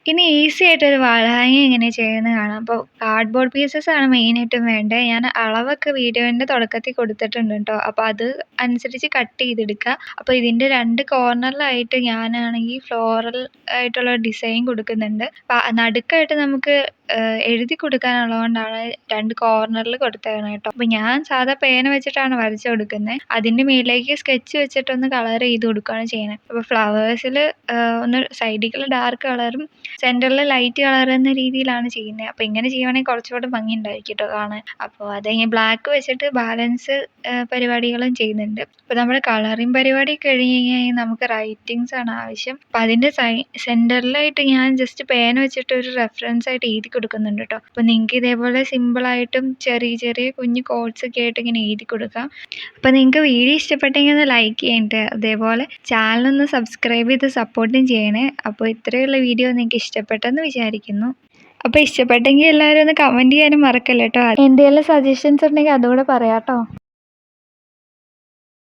ഇനി ഈസി ആയിട്ടൊരു വാൾ ഹാങ്ങിങ് എങ്ങനെയാ ചെയ്യുന്നത് കാണാം. അപ്പോൾ കാർഡ്ബോർഡ് പീസസ് ആണ് മെയിനായിട്ടും വേണ്ടത്. ഞാൻ അളവൊക്കെ വീഡിയോൻ്റെ തുടക്കത്തിൽ കൊടുത്തിട്ടുണ്ട് കേട്ടോ. അപ്പോൾ അത് അനുസരിച്ച് കട്ട് ചെയ്തെടുക്കുക. അപ്പോൾ ഇതിൻ്റെ 2 കോർണറിലായിട്ട് ഞാനാണെങ്കിൽ ഫ്ലോറൽ ആയിട്ടുള്ള ഡിസൈൻ കൊടുക്കുന്നുണ്ട്. നടുക്കായിട്ട് നമുക്ക് എഴുതി കൊടുക്കാനുള്ളതുകൊണ്ടാണ് 2 കോർണറിൽ കൊടുത്തേക്കണത് കേട്ടോ. അപ്പോൾ ഞാൻ സാധാ പേന വെച്ചിട്ടാണ് വരച്ചു കൊടുക്കുന്നത്. അതിൻ്റെ മേലേക്ക് സ്കെച്ച് വെച്ചിട്ടൊന്ന് കളർ ചെയ്ത് കൊടുക്കുകയാണ് ചെയ്യുന്നത്. അപ്പോൾ ഫ്ലവേഴ്സിൽ ഒന്ന് സൈഡിൽ ഡാർക്ക് കളറും സെൻറ്ററിൽ ലൈറ്റ് കളർ എന്ന രീതിയിലാണ് ചെയ്യുന്നത്. അപ്പോൾ ഇങ്ങനെ ചെയ്യുവാണെങ്കിൽ കുറച്ചുകൂടെ ഭംഗി ഉണ്ടായിരിക്കും കേട്ടോ കാണാൻ. അപ്പോൾ അത് കഴിഞ്ഞ് ബ്ലാക്ക് വെച്ചിട്ട് ബാലൻസ് പരിപാടികളും ചെയ്യുന്നുണ്ട്. അപ്പോൾ നമ്മുടെ കളറിങ് പരിപാടി കഴിഞ്ഞ് കഴിഞ്ഞാൽ നമുക്ക് റൈറ്റിങ്സ് ആണ് ആവശ്യം. അപ്പോൾ അതിൻ്റെ സെൻറ്ററിലായിട്ട് ഞാൻ ജസ്റ്റ് പേന വെച്ചിട്ട് ഒരു റെഫറൻസ് ആയിട്ട് എഴുതി കൊടുക്കുന്നുണ്ട് കേട്ടോ. അപ്പോൾ നിങ്ങൾക്ക് ഇതേപോലെ സിമ്പിളായിട്ടും ചെറിയ ചെറിയ കുഞ്ഞു കോഡ്സ് ഒക്കെ ആയിട്ട് ഇങ്ങനെ എഴുതി കൊടുക്കാം. അപ്പോൾ നിങ്ങൾക്ക് വീഡിയോ ഇഷ്ടപ്പെട്ടെങ്കിൽ ഒന്ന് ലൈക്ക് ചെയ്യണ്ടേ. അതേപോലെ ചാനലൊന്ന് സബ്സ്ക്രൈബ് ചെയ്ത് സപ്പോർട്ടും ചെയ്യണേ. അപ്പോൾ ഇത്രയുള്ള വീഡിയോ നിങ്ങൾക്ക് ഇഷ്ടപ്പെട്ടെന്ന് വിചാരിക്കുന്നു. അപ്പോൾ ഇഷ്ടപ്പെട്ടെങ്കിൽ എല്ലാവരും ഒന്ന് കമൻറ്റ് ചെയ്യാനും മറക്കല്ല കേട്ടോ. എന്തെങ്കിലും സജഷൻസ് ഉണ്ടെങ്കിൽ അതുകൂടെ പറയാം കേട്ടോ.